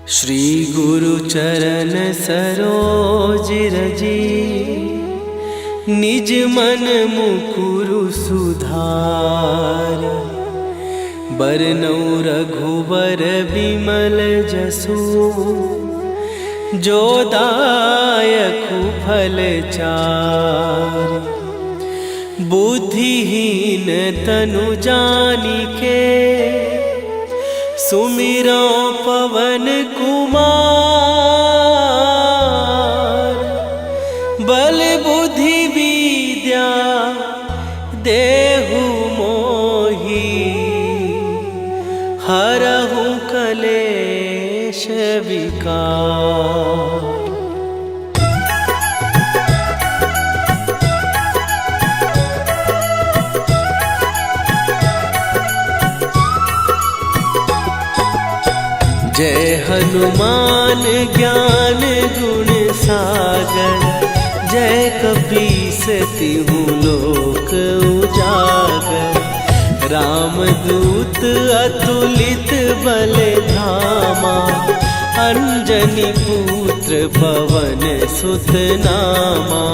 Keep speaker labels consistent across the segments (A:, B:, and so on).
A: श्री गुरु चरण सरोज रजी, निज मन मुकुरु सुधार। बरनउँ रघुबर बिमल जसु, जो दायकु फल चार। बुद्धिहीन तनु जानिके, सुमिरो पवन कुमार। बल बुद्धि विद्या देहु मोहि, हरहु कलेश विकार। जय हनुमान ज्ञान गुण सागर, जय कपीस तिहु लोक उजागर। रामदूत अतुलित बल धामा, अंजनी पुत्र पवन सुत नामा।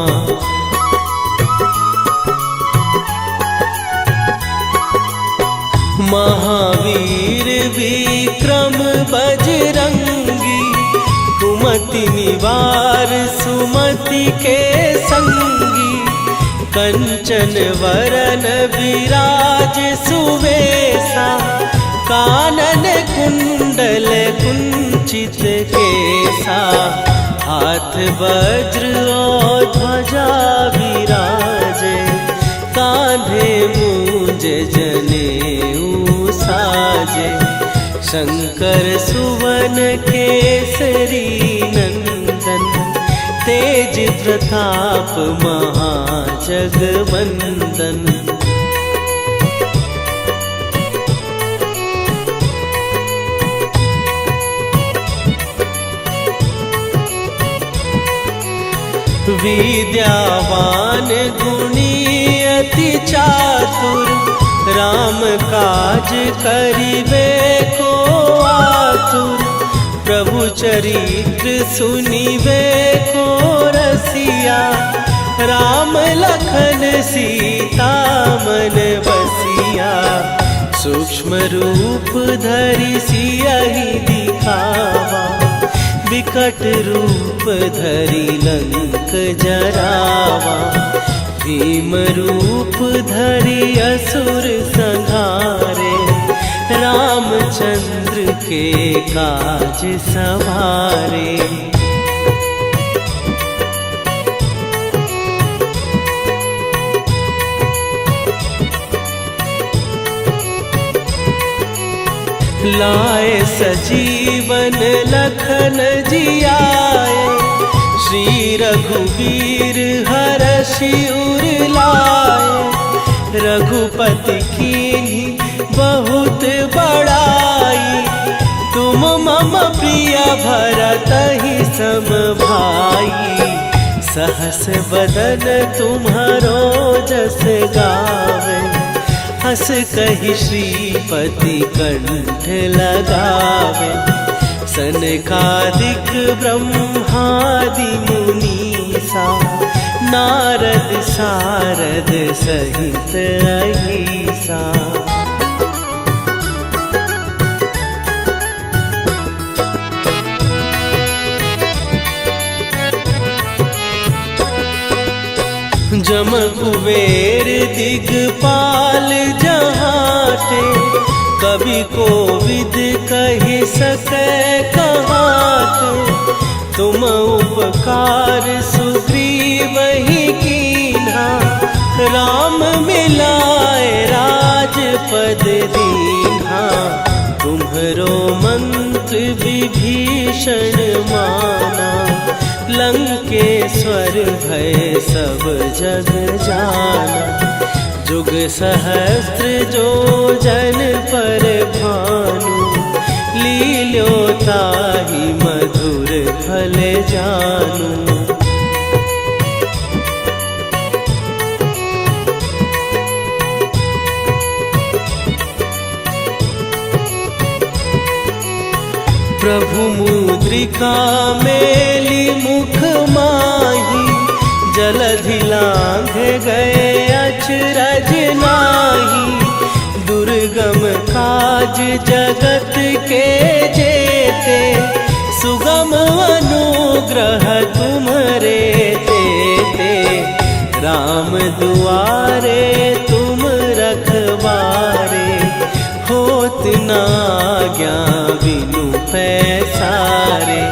A: महावीर विक्रम बजरंगी, कुमति निवार सुमति के संगी। कंचन वरन विराज सुवेशा, कानन कुंडल कुंचित केसा। हाथ वज्र और ध्वजा विराजे, कांधे मूंज जनेऊ साजे। शंकर सुवन केसरी नंदन, तेज प्रताप महाजगवंदन। विद्यावान गुणी अति चातुर, राम काज करिबे को आतुर। प्रभु चरित्र सुनिबे को रसिया, राम लखन सीता मन बसिया। सूक्ष्म रूप धरि सियहि दिखावा, विकट रूप धरि लंक जरावा। भीम रूप धरि असुर संहारे, रामचंद्र के काज सवारे। लाए सजीवन लखन जियाए, श्री रघुवीर हरषि उर लाए। रघुपति कीन्ही बहुत बड़ाई, तुम मम प्रिय भरतहि सम भाई। सहस बदन तुम्हारो जस गावे, हस कहि श्रीपति कंठ लगावे। सनकादिक ब्रह्मादि मुनीसा, नारद सारद सहित अहिसा। जम कुबेर दिगपाल जहाते, कवि कोविद कहि सकै कहाते। तुम उपकार सुग्रीवहि कीन्हा, राम मिलाए राजपद दीन्हा। तुम्हरो मंत्र विभीषण माना, लंकेश्वर भय सब जग जाना। जुग सहस्त्र जो जन पर भानु, लील्यो ताहि मधुर फल जानू। प्रभु मुद्रिका मेली मुख माही, जलधि लांघ गए अचरज नाही। दुर्गम काज जगत के जेते, सुगम अनुग्रह तुम्हारे तेते। राम दुआरे तुम रखवारे, होत ना आज्ञा बिनु पैसारे।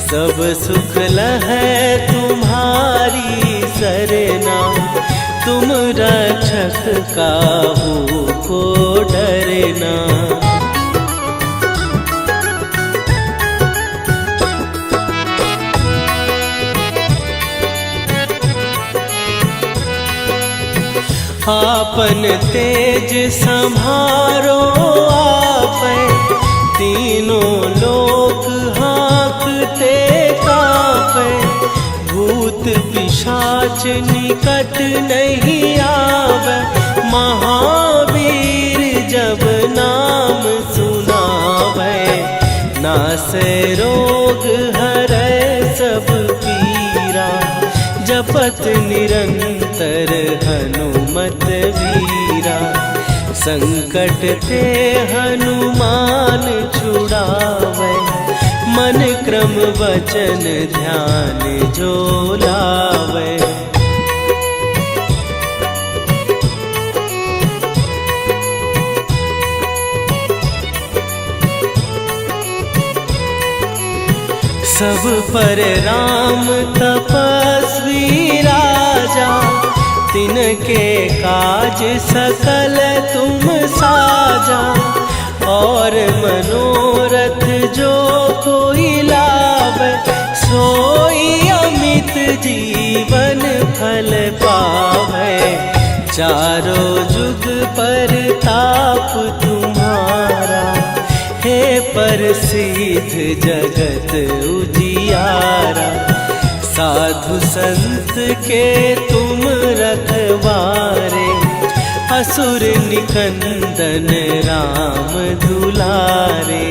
A: सब सुख लहै तुम्हारी सरना, तुम रक्षक काहू को डरना। आपन तेज संभारो आपै, तीनों लोक हाँकते कापै। भूत पिशाच निकट नहीं आवे, महावीर जब नाम सुनावे। नासै रोग हरै सब पीरा, जपत निरंतर हनुमत वीरा। संकट ते हनुमान छुड़ावे, मन क्रम वचन ध्यान जो लावे। सब पर राम तपस्वी राजा, तिनके काज सकल तुम साजा। और मनोरथ जो कोई लावे, सोई अमित जीवन फल पावे। चारों जुग पर ताप तुम्हारा, हे प्रसिद्ध जगत उजियारा। साधु संत के तुम रखवारे, असुर निकंदन राम दुलारे।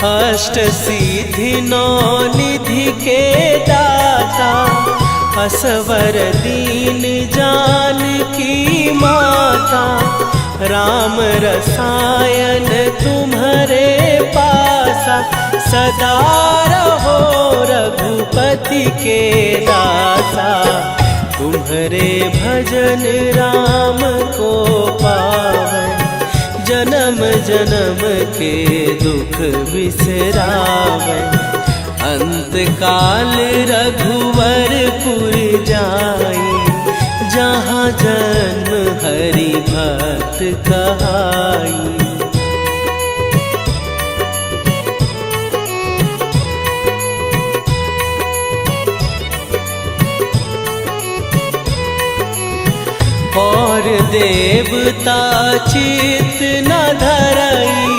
A: अष्ट सिद्धि नौ निधि के दाता, असवर दीन जानकी माता। राम रसायन तुम्हारे पासा, सदा रहो रघुपति के दासा। तुम्हारे भजन राम को पावे, जन्म जन्म के दुख बिसरावे। अंत काल रघुवरपुर जाई, जहाँ जन्म हरि भक्त कहाई। और देवता चित न धरई,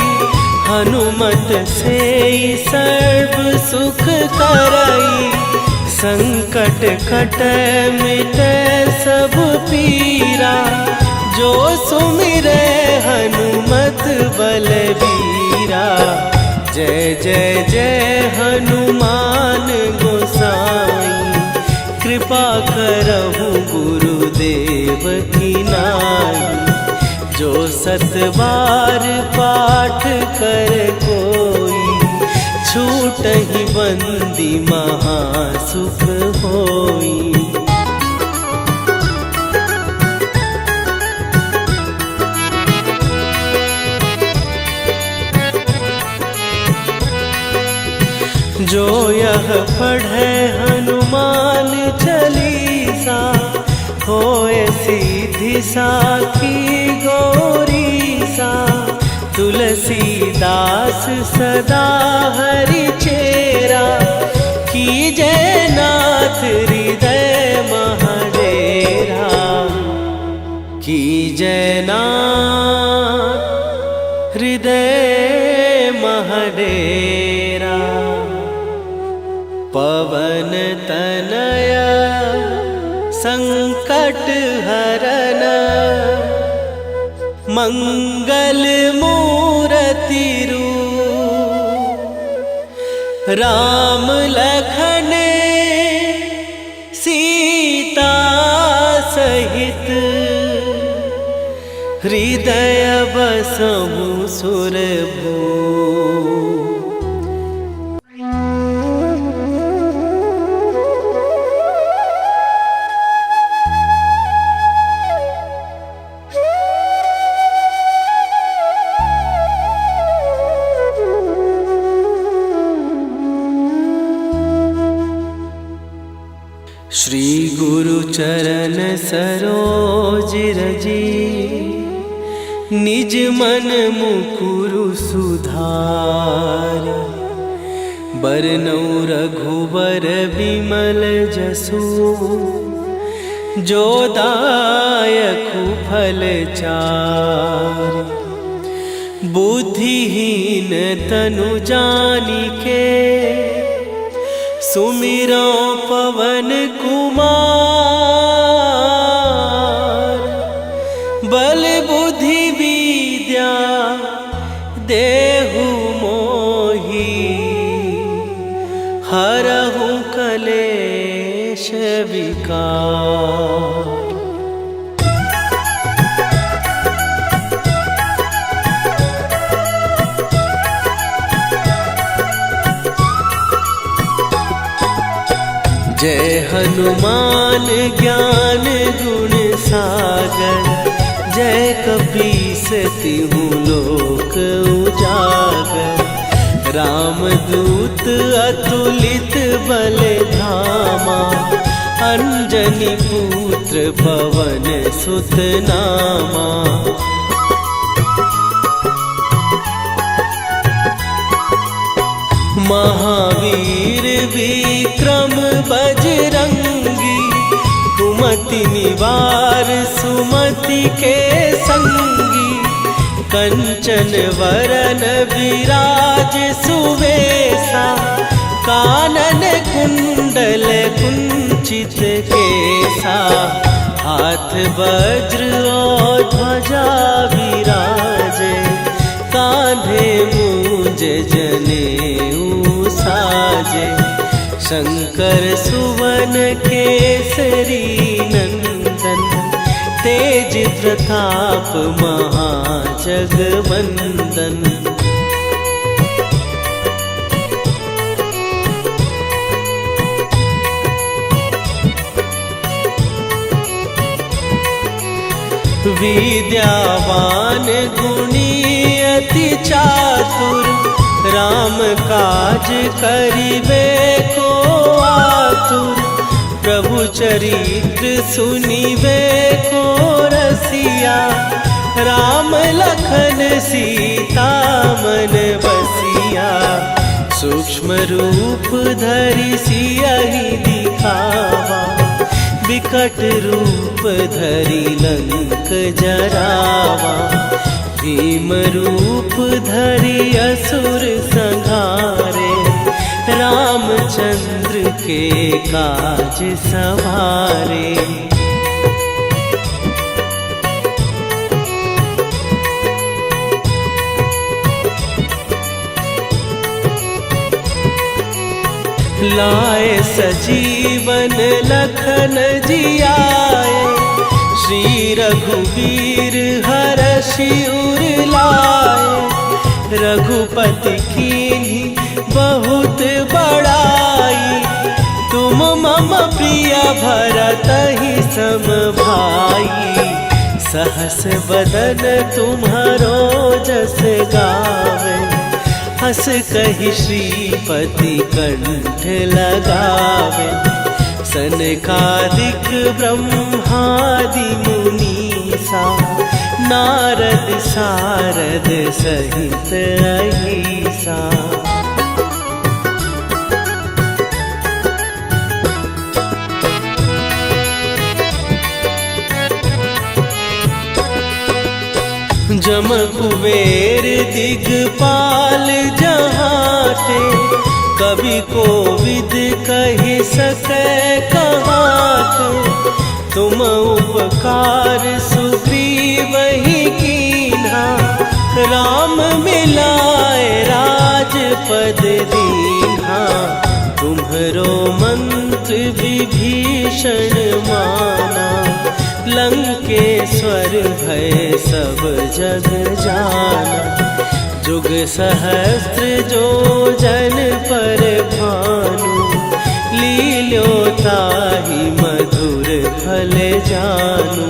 A: हनुमत से सर्व सुख करई। संकट कटै मिटै सब पीरा, जो सुमिरै हनुमत बलबीरा। जय जय जय हनुमान गोसाई, कृपा करहु गुरुदेव की नाई। जो सत बार पाठ कर कोई, छूटहि बंदी महासुख होई। जो यह पढ़े हनुमान चालीसा, होए सीधी साखी गौरीसा। तुलसीदास सदा हरि चेरा, कीजय नाथ हृदय महडेरा। कीजय नाथ हृदय महडेरा। पवन तनय संकट हरन मंगल मूर्ति रूप राम लखन सीता सहित हृदय बसहु सुरभू। श्री गुरु चरण सरोज रजी निज मन मुकुरु सुधार। बरनउँ रघुबर बिमल जसु जो दायकु फल चार। बुद्धिहीन तनु जानिके सुमिरो पवन कुमार। बल बुद्धि विद्या देहु मोहि हरहु कलेश विकार। जय हनुमान ज्ञान गुण सागर। जय कपीस तिहु लोक उजागर। रामदूत अतुलित बल धामा। अंजनी पुत्र पवन सुत नामा। महावीर विक्रम बजरंगी। कुमति निवार सुमति के संगी। कंचन वरन विराज सुवेशा। कानन कुंडल कुंचित केसा। हाथ वज्र और ध्वजा विराजे। कांधे मूंज जनेऊ साजे। शंकर सुवन केसरी नंदन। तेज प्रताप महाजगवंदन। विद्यावान गुणी अति चातुर। राम काज करिबे को आतुर। प्रभु चरित्र सुनिबे को रसिया। राम लखन सीता मन बसिया। सूक्ष्म रूप धरि सियहि दिखावा। विकट रूप धरि लंक जरावा। भीम रूप धरि असुर संहारे। रामचंद्र के काज सवारे। लाए सजीवन लखन जियाए। श्री रघुवीर हरषि उर लाए। रघुपति कीन्ही बहुत बड़ाई। तुम मम प्रिय भरतहि सम भाई। सहस बदन तुम्हारो जस गावे। हस कहि श्रीपति कंठ लगावे। सनकादिक ब्रह्मादि मुनीसा। नारद सारद सहित अहिसा। जम कुबेर दिगपाल जहाते। कवि कोविद कहि सकै कहाते। तुम उपकार सुग्रीव ही कीन्हा, राम मिलाए राजपद दीन्हा। तुम्हरो मंत्र विभीषण माना, लंकेश्वर भय सब जग जाना। जुग सहस्त्र जो जन पर भानु, लील्यो ताहि मधुर फल जानू।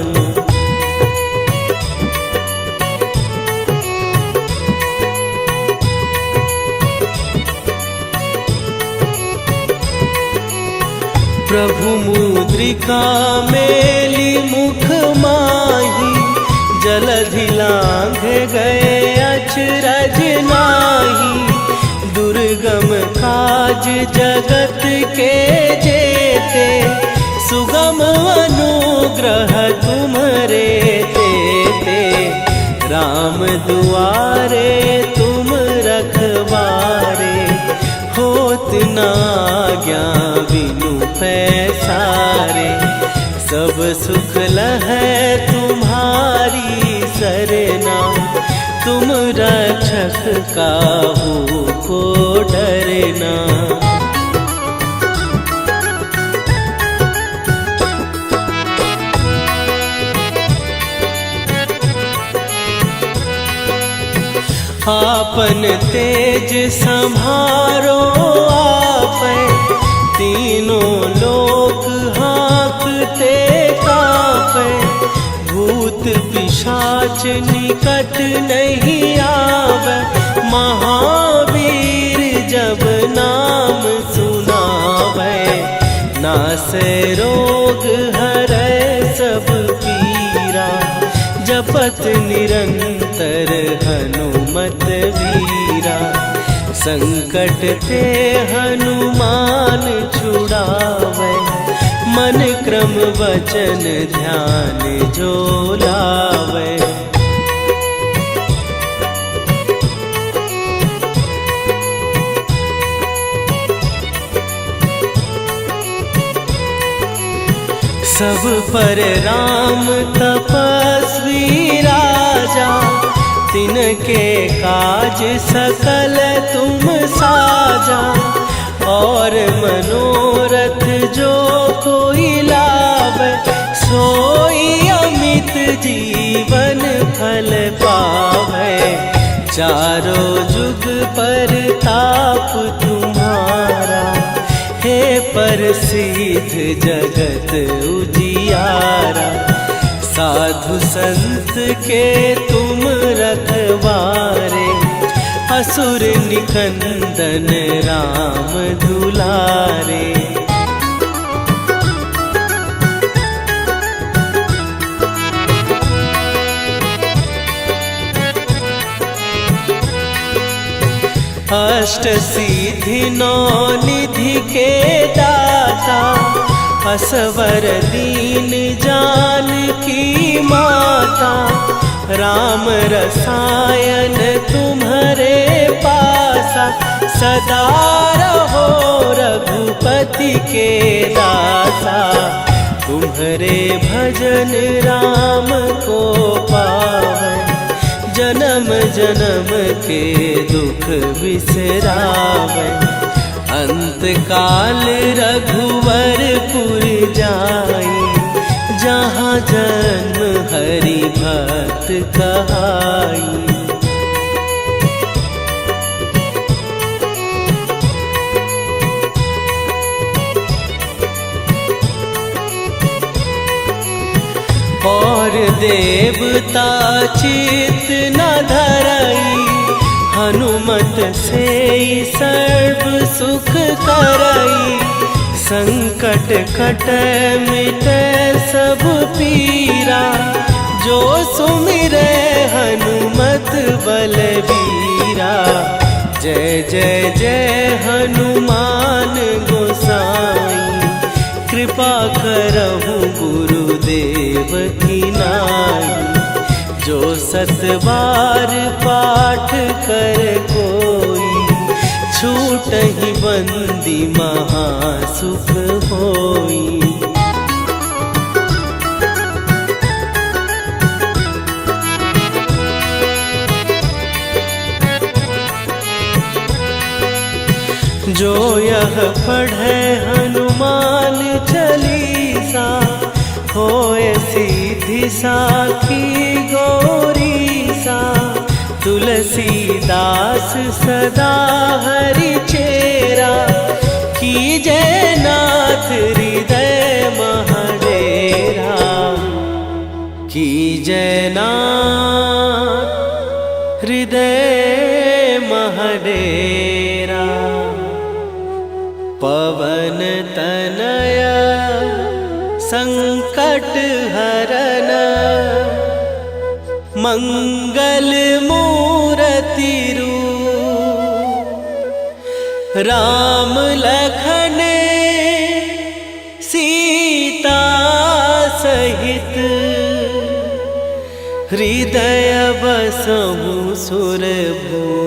A: प्रभु मुद्रिका मेली मुख माही, जलधि लांघ गए अचरज नाही। दुर्गम काज जगत के जेते, सुगम अनुग्रह तुम्हरे तेते। राम दुआरे तुम रखवारे, होत न आज्ञा बिनु पैसारे। सब सुख लहै तुम्हारी सरना, तुम रक्षक काहू को डरना। आपन तेज संभारो आपै, तीनों लोक हाँकते कापै। भूत पिशाच निकट नहीं आवे, महावीर जब नाम सुनावे। नासै रोग हरै सब पीरा, जपत निरंतर हनुमत वीरा। संकट ते हनुमान छुड़ावे, मन क्रम वचन ध्यान जो लावे। सब पर राम तपस्वी राजा, तिनके काज सकल तुम साजा। और मनोरथ जो कोई लावे, सोई अमित जीवन फल पावे। चारों जुग पर ताप तुम्हारा, हे प्रसिद्ध जगत उजियारा। साधु संत के तुम रखवारे, असुर निकंदन राम दुलारे। अष्ट सिद्धि नौ निधि के दाता, असवर दीन जानकी माता। राम रसायन तुम्हारे पासा, सदा रहो रघुपति के दासा। तुम्हारे भजन राम को पावे, जन्म जन्म के दुख बिसरावे। अंत काल रघुवरपुर जाई, जहाँ जन्म हरि भक्त कहाई। और देवता चित न धरई, हनुमत से सर्व सुख करई। संकट कटै मिटै सब पीरा, जो सुमिरै हनुमत बलबीरा। जय जय जय हनुमान गोसाई, कृपा करहु गुरुदेव की नाई। जो सत बार पाठ कर कोई, छूटहि बंदी महासुख होई। जो यह पढ़े हनुमान चालीसा, होए सीधी साखी गौरी सा। तुलसीदास सदा हरि चेरा, कीजय नाथ हृदय महडेरा। कीजय नाथ हृदय महडेरा। पवन तनय संकट हरन, मंगल मूरति रूप। राम लखन सीता सहित, हृदय बसहु सुरभूप।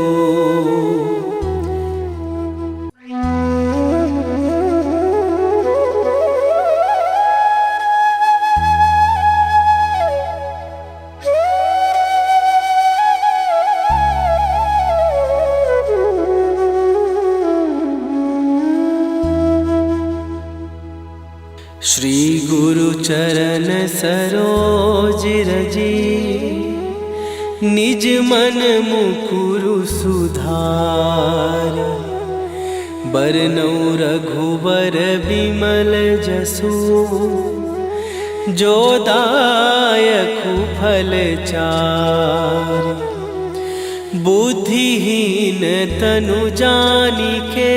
A: श्री गुरु चरण सरोज रजी, निज मन मुकुरु सुधार। बरनउँ रघुबर बिमल जसु, जो दायकु फल चारि। बुद्धिहीन तनु जानिके,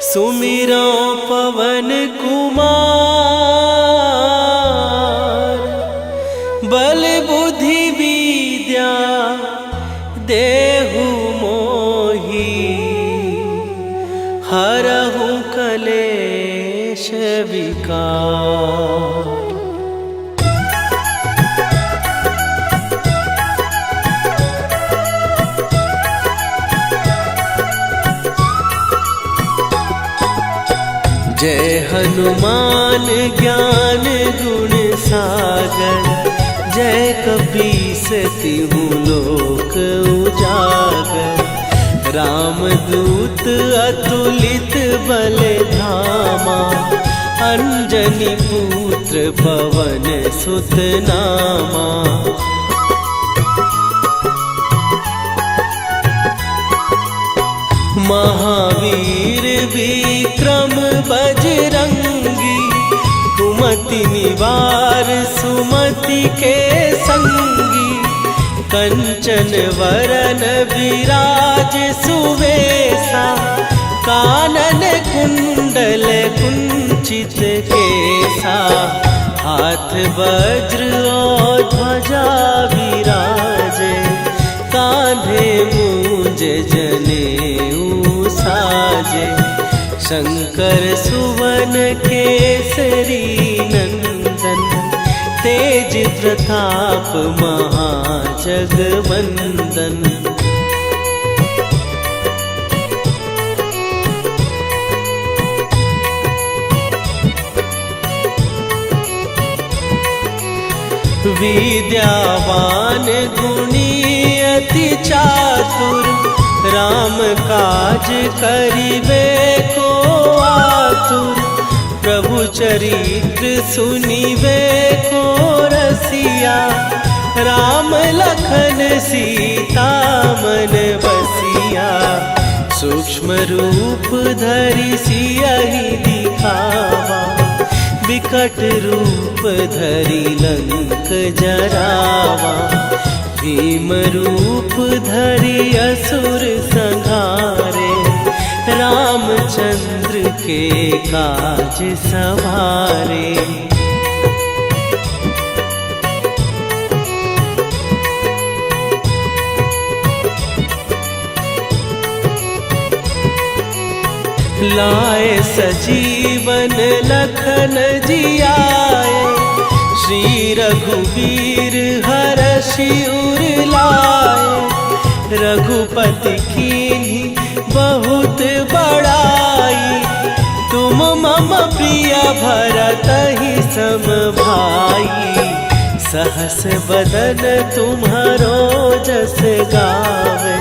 A: सुमिरो पवन कुमार। बल बुद्धि विद्या देहु मोहि, हरहु कलेश विकार। जय हनुमान ज्ञान गुण सागर, जय कपीस तिहु लोक उजागर। रामदूत अतुलित बल धामा, अंजनी पुत्र पवन सुत नामा। महावीर विक्रम बजरंगी, कुमति निवार सुमति के संगी। कंचन वरन विराज सुवेशा, कानन कुंडल कुंचित केसा। हाथ वज्र और ध्वजा विराजे, कांधे मूंज जनेऊ साजे। शंकर सुवन केसरी नंदन, तेज प्रताप महाजगवंदन। विद्यावान गुणी अति चातुर, राम काज करिबे को आतुर। प्रभु चरित्र सुनिबे को रसिया, राम लखन सीता मन बसिया। सूक्ष्म रूप धरि सियहि दिखावा, विकट रूप धरि लंक जरावा। भीम रूप धरि असुर संहारे, रामचंद्र के काज सवारे। लाए सजीवन लखन जियाए, श्री रघुवीर हरषि उर लाए। रघुपति कीन्ही बहुत बड़ाई, तुम मम प्रिय भरतहि सम भाई। सहस बदन तुम्हारो जस गावे,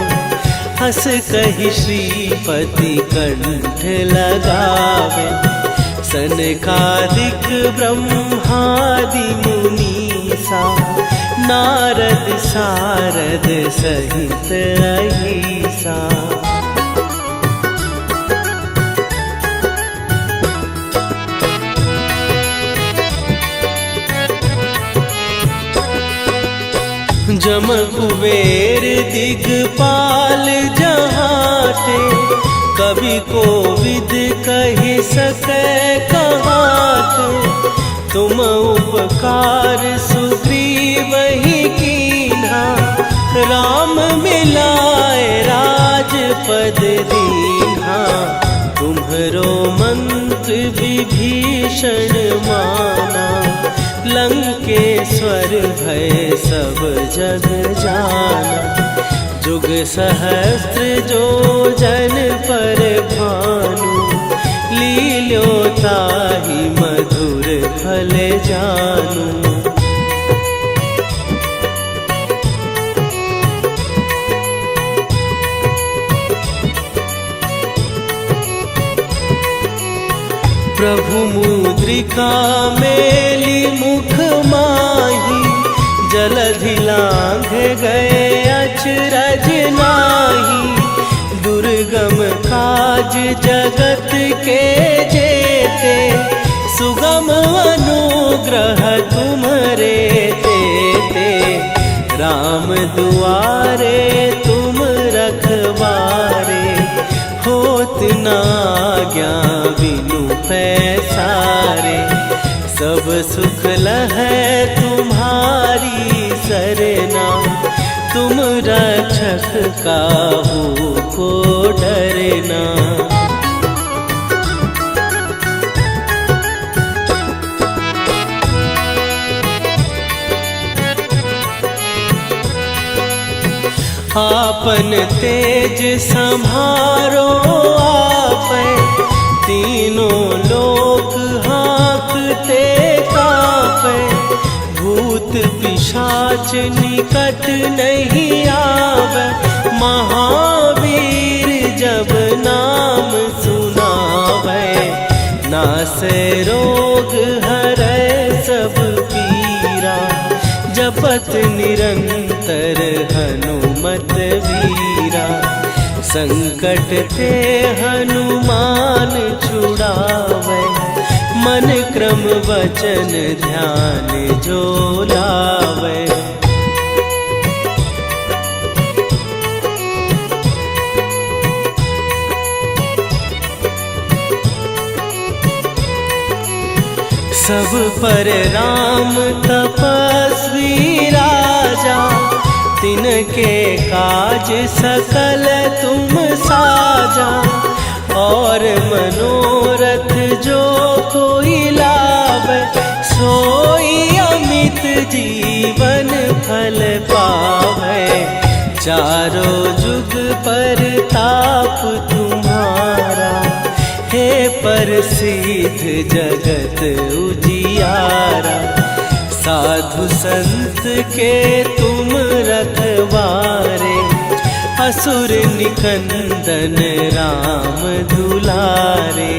A: हंस कही श्रीपति कंठ लगावे। सनकादिक ब्रह्मादि मुनीसा नारद सारद सहित अहिसा। जम कुबेर दिगपाल जहाते, कवि कोविद कहि सकै कहाते। तुम उपकार सुग्रीवहि कीन्हा, राम मिलाए राजपद दीन्हा। तुम्हरो मंत्र विभीषण माना, लंकेश्वर भय सब जग जाना। जुग सहस्त्र जो जन पर भानु, लील्यो ताहि मधुर फल जानू। प्रभु मुद्रिका मेली मुख माही, जलधि लांघ गए अचरज नाही। दुर्गम काज जगत के जेते, सुगम अनुग्रह तुम्हरे तेते। राम दुआरे तुम रखवारे, होत न आज्ञा बिनु पैसारे। सब सुख लहै तुम्हारी सरना, तुम रक्षक काहू को डरना। आपन तेज संभारो आपै, तीनों लोक हाँकते कापै। भूत पिशाच निकट नहीं आवे, महावीर जब नाम सुनावे। नासै रोग हरै सब पीरा, जपत निरंतर हनुमत वीरा। संकट ते हनुमान छुड़ावे, मन क्रम वचन ध्यान जो लावे। सब पर राम तपस्वी राजा, तिनके काज सकल तुम साजा। और मनोरथ जो कोई लावे, सोई अमित जीवन फल पावे। चारों जुग पर ताप तुम्हारा, हे प्रसिद्ध जगत उजियारा। साधु संत के तुम रखवारे, असुर निकंदन राम दुलारे।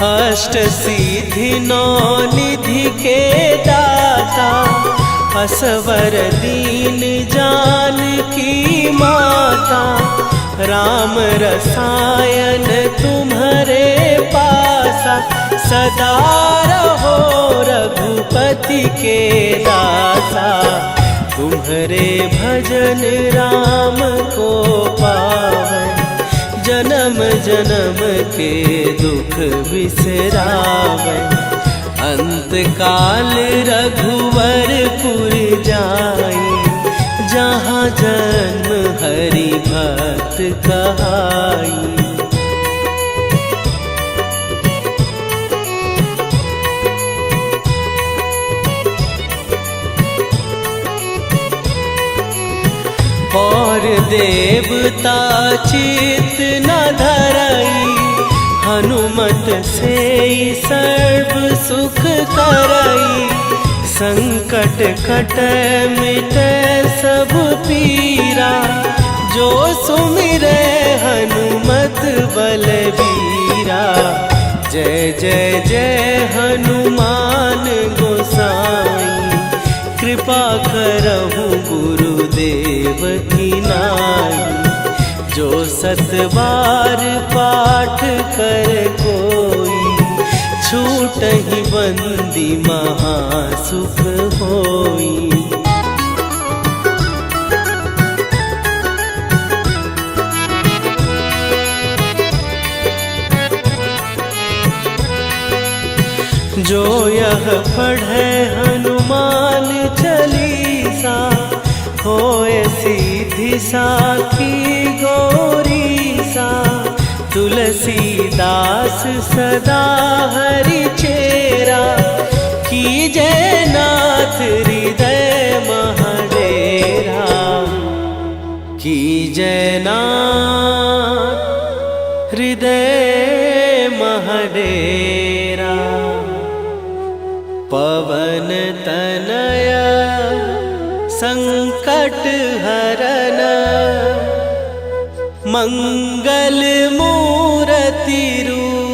A: अष्ट सिद्धि नौ निधि के दाता, असवर दीन जानकी माता। राम रसायन तुम्हारे पासा, सदा रहो रघुपति के दासा। तुम्हारे भजन राम को पावै, जन्म जन्म के दुख बिसरावै। अंत काल रघुवरपुर जाई, जहाँ जन्म हरि भक्त कहाई। और देवता चित न धरई, हनुमत से सर्व सुख करई, संकट कटै मिटै सब पीरा। जो सुमिरै हनुमत बलबीरा, जय जय जय हनुमान गोसाई। कृपा करहु गुरुदेव की नाई, जो सत बार पाठ कर कोई, छूटहि बंदी महासुख होई। जो यह पढ़े हनुमान चालीसा, होए सीधी साखी गौरीसा। तुलसीदास सदा हरि चेरा, कीजय नाथ हृदय महडेरा। कीजय नाथ हृदय महडेरा। पवन तनया संकट हरन, मंगल मूरति रूप।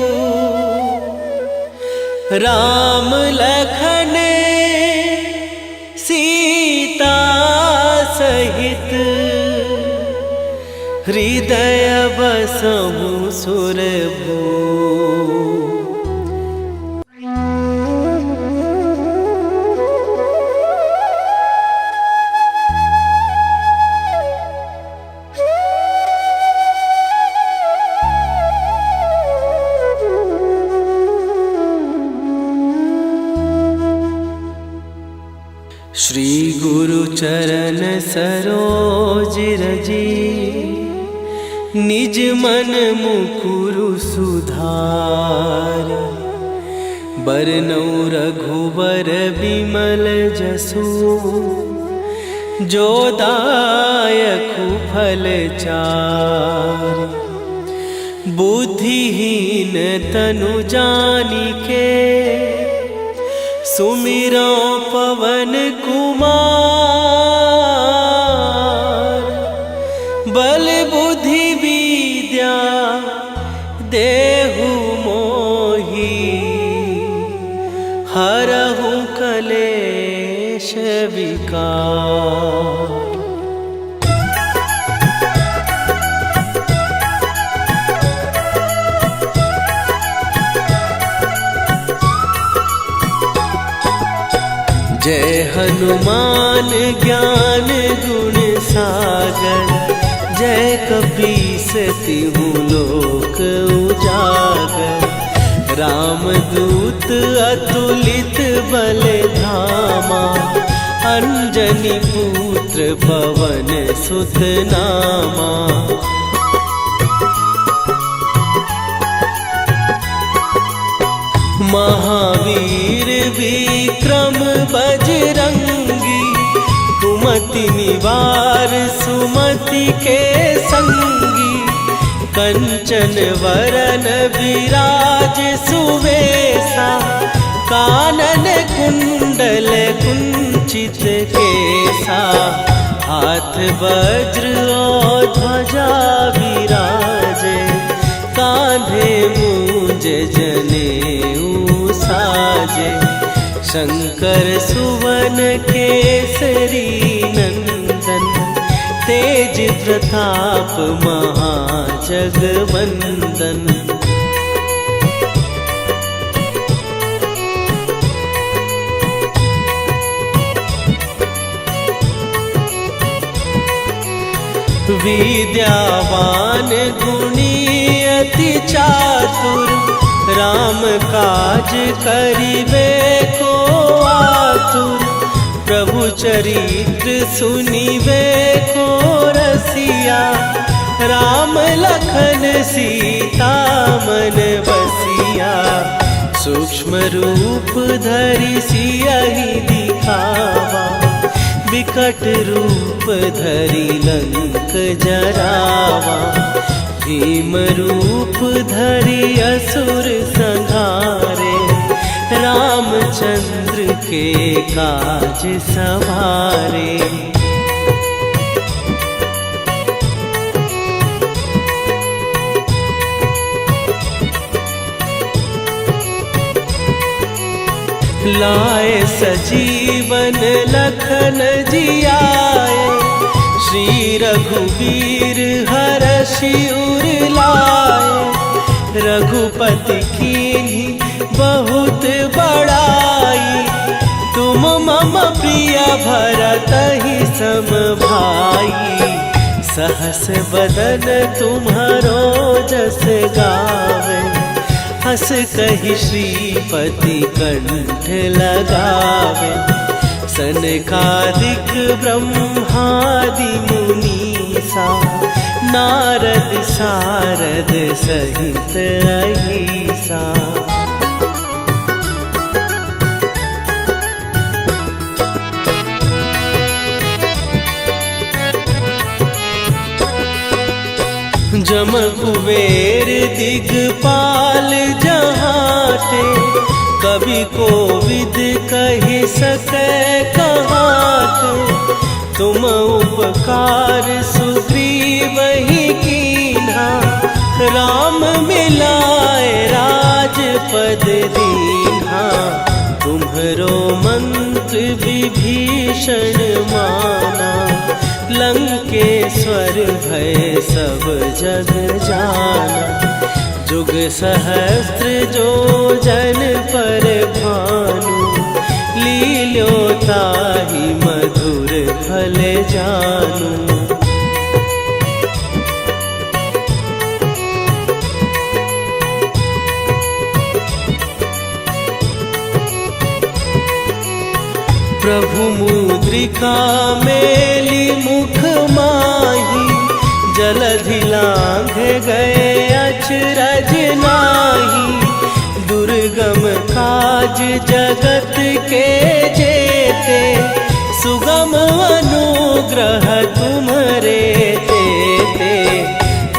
A: राम लखन सीता सहित, हृदय बसहु सुरभूप। श्री गुरु चरण सरोज रजी, निज मन मुकुरु सुधार। बरनौ रघुबर बिमल जसु, जो दायकु फल चार। बुद्धिहीन तनु जानिके, सुमिरो पवन कुमार। बल बुद्धि विद्या देहु मोहि, हरहु कलेश विकार। जय हनुमान ज्ञान गुण सागर, जय कपीस तिहु लोक उजागर। रामदूत अतुलित बल धामा, अंजनी पुत्र पवन सुत नामा। महावीर विक्रम बजरंगी, कुमति निवार सुमति के संगी। कंचन वरन विराज सुवेशा, कानन कुंडल कुंचित केसा। हाथ वज्र और ध्वजा विराजे, कांधे मूंज जनेऊ साजे। शंकर सुवन केसरी नंदन, तेज प्रताप महाजगवंदन। विद्यावान गुणी अति चातुर, राम काज करिबे को आतुर। प्रभु चरित्र सुनिबे को रसिया, राम लखन सीता मन बसिया। सूक्ष्म रूप धरि सियहि दिखावा, विकट रूप धरि लंक जरावा। भीम रूप धरि असुर संहारे, रामचंद्र के काज सवारे। लाए सजीवन लखन जियाए, श्री रघुवीर हरषि उर लाए। रघुपति कीन्ही बहुत बड़ाई, तुम मम प्रिय भरतहि सम भाई। सहस बदन तुम्हारो जस गावे, हस कहि श्रीपति कंठ लगावे। सनकादिक ब्रह्मादि मुनीसा, नारद सारद सहित अहिसा। जम कुबेर दिगपाल जहाते, कवि कोविद कहि सकै कहाते। तुम उपकार सुग्रीवहि कीन्हा, राम मिलाए राजपद दीन्हा। तुम्हरो मंत्र विभीषण माना, लंकेश्वर भय सब जग जाना। जुग सहस्त्र जो जन पर भानु, लील्यो ताहि मधुर फल जानू। प्रभु मुद्रिका मेली मुख माही, जलधि लांघ गए अचरज नाहि। दुर्गम काज जगत के जेते, सुगम अनुग्रह तुम्हरे तेते।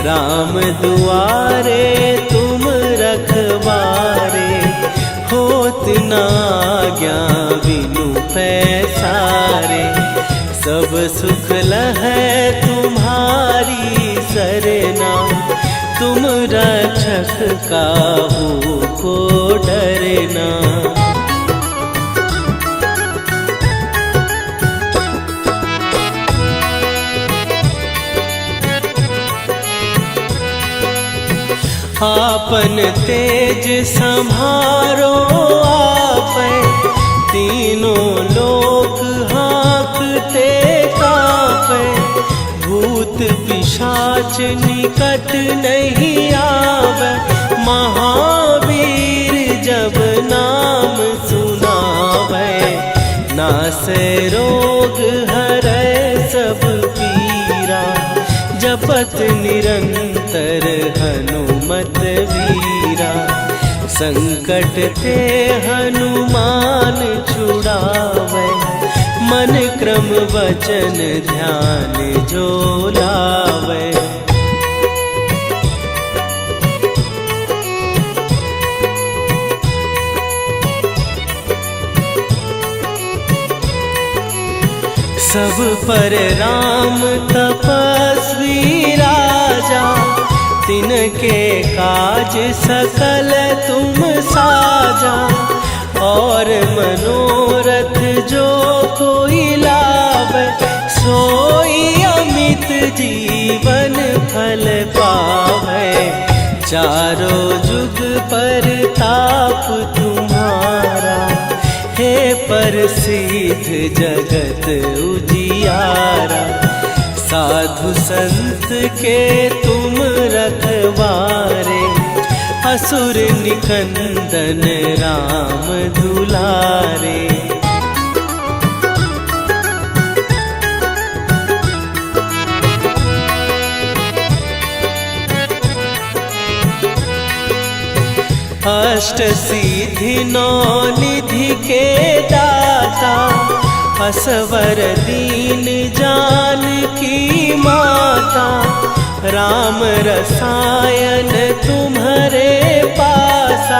A: राम दुआरे तुम रखवारे, होत न आज्ञा बिनु पैसारे। सब सुख लहै तुम्हारी सरना, तुम रक्षक काहू को डरना। आपन तेज सम्हारो आपै, तीनों लोक हाँकते कांपै। भूत पिशाच निकट नहीं आवे, महावीर जब नाम सुनावे। नासै रोग हरै सब पीरा, जपत निरंतर हनुमत वीरा। संकट ते हनुमान छुड़ावे, मन क्रम वचन ध्यान जो लावे। सब पर राम तपस्वी राजा, तिनके काज सकल तुम साजा। और मनोरथ जो कोई लावे, सोई अमित जीवन फल पावे। चारों जुग पर ताप तुम्हारा, हे प्रसिद्ध जगत उजियारा। साधु संत के तुम रखवारे, असुर निकंदन राम दुलारे। अष्ट सिद्धि नौ निधि के दाता, असवर दीन जानकी माता। राम रसायन तुम्हारे पासा,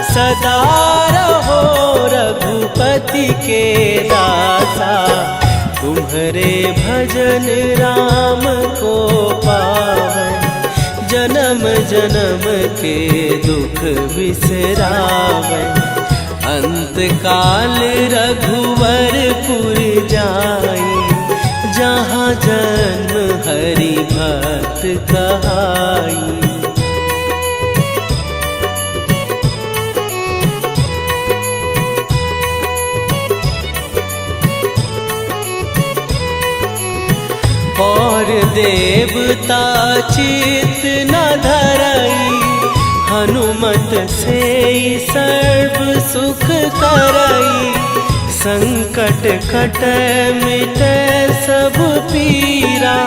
A: सदा रहो रघुपति के दासा। तुम्हारे भजन राम को पावन, जन्म जन्म के दुख बिसरावे। अंत काल रघुवरपुर जाई, जहाँ जन्म हरि भक्त कहाई। और देवता चित न धरई, हनुमत से सर्व सुख करई। संकट कटै मिटै सब पीरा,